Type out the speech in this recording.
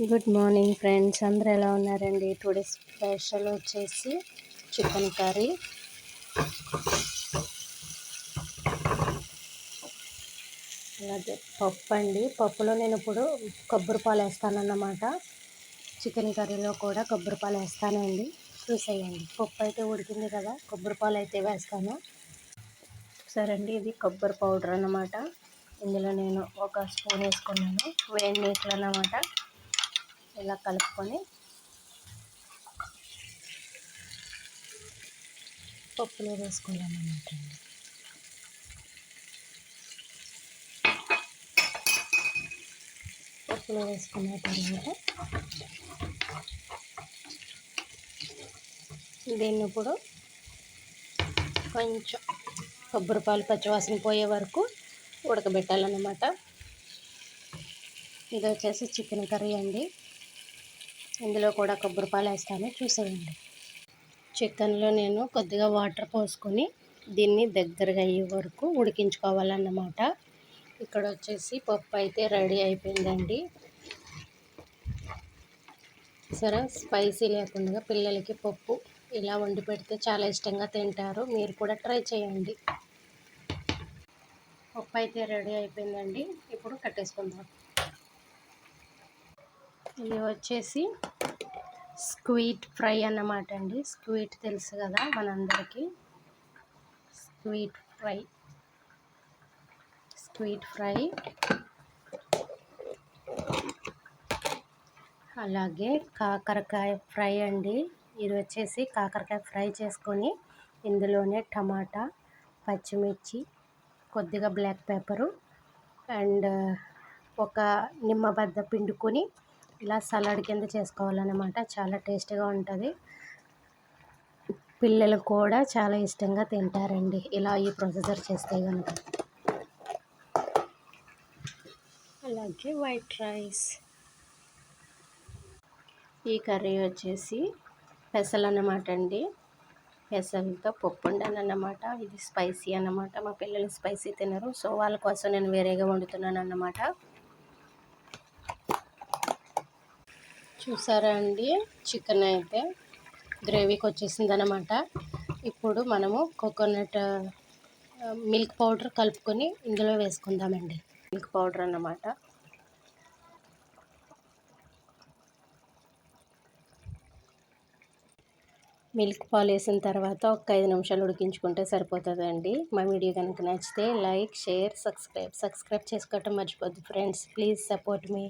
Good morning friends, అందరూ ఎలా ఉన్నారండి? టుడే స్పెషల్ వచ్చేసి చికెన్ కర్రీ. అలాగే పప్పు అండి. పప్పులో నేను ఇప్పుడు కొబ్బరి పాలు వేస్తానన్నమాట. చికెన్ కర్రీలో కూడా కొబ్బరి పాలు వేస్తానండి, చూసేయండి. పప్పు అయితే ఉడికింది కదా, కొబ్బరి పాలు అయితే వేస్తాను. సరే అండి, ఇది కొబ్బరి పౌడర్ అన్నమాట. ఇందులో నేను ఒక స్పూన్ వేసుకున్నాను. వేడి నీళ్ళు అన్నమాట. ఇలా కలుపుకొని పప్పులో వేసుకోవాలన్నమాట అండి. పప్పులో వేసుకున్న తర్వాత దీన్ని ఇప్పుడు కొంచెం కొబ్బరి పాలు పచ్చివాసన పోయే వరకు ఉడకబెట్టాలన్నమాట. ఇది వచ్చేసి చికెన్ కర్రీ అండి. ఇందులో కూడా కొబ్బరి పాలు వేస్తాను, చూసేయండి. చికెన్లో నేను కొద్దిగా వాటర్ పోసుకొని దీన్ని దగ్గరగా అయ్యే వరకు ఉడికించుకోవాలన్నమాట. ఇక్కడ వచ్చేసి పప్పు అయితే రెడీ అయిపోయిందండి. సరే, స్పైసీ లేకుండా పిల్లలకి పప్పు ఇలా వండి పెడితే చాలా ఇష్టంగా తింటారు. మీరు కూడా ట్రై చేయండి. పప్పు అయితే రెడీ అయిపోయిందండి. ఇప్పుడు కట్టేసుకుందాం. ఇది వచ్చేసి స్క్వీట్ ఫ్రై అన్నమాట అండి. స్క్వీట్ తెలుసు కదా మనందరికీ. స్క్వీట్ ఫ్రై అలాగే కాకరకాయ ఫ్రై అండి. ఇది వచ్చేసి కాకరకాయ ఫ్రై చేసుకొని ఇందులోనే టమాటా, పచ్చిమిర్చి, కొద్దిగా బ్లాక్ పెప్పరు అండ్ ఒక నిమ్మబద్ద పిండుకొని ఇలా సలాడ్ కింద చేసుకోవాలన్నమాట. చాలా టేస్టీగా ఉంటుంది. పిల్లలు కూడా చాలా ఇష్టంగా తింటారండి ఇలా ఈ ప్రొసీజర్ చేస్తే కనుక. అలాగే వైట్ రైస్. ఈ కర్రీ వచ్చేసి పెసలు అన్నమాట అండి. పెసలతో పప్పు వండాను అన్నమాట. ఇది స్పైసీ అన్నమాట. మా పిల్లలు స్పైసీ తినరు, సో వాళ్ళ కోసం నేను వేరేగా వండుతున్నాను అన్నమాట. చూసారా అండి, చికెన్ అయితే గ్రేవీకి వచ్చేసింది అన్నమాట. ఇప్పుడు మనము కోకోనట్ మిల్క్ పౌడర్ కలుపుకొని ఇందులో వేసుకుందామండి. మిల్క్ పౌడర్ అన్నమాట. మిల్క్ పాలు వేసిన తర్వాత ఒక 5 నిమిషాలు ఉడికించుకుంటే సరిపోతుందండి. మా వీడియో కనుక నచ్చితే లైక్, షేర్, సబ్స్క్రైబ్ చేసుకోవటం మర్చిపోద్దు ఫ్రెండ్స్. Please support me.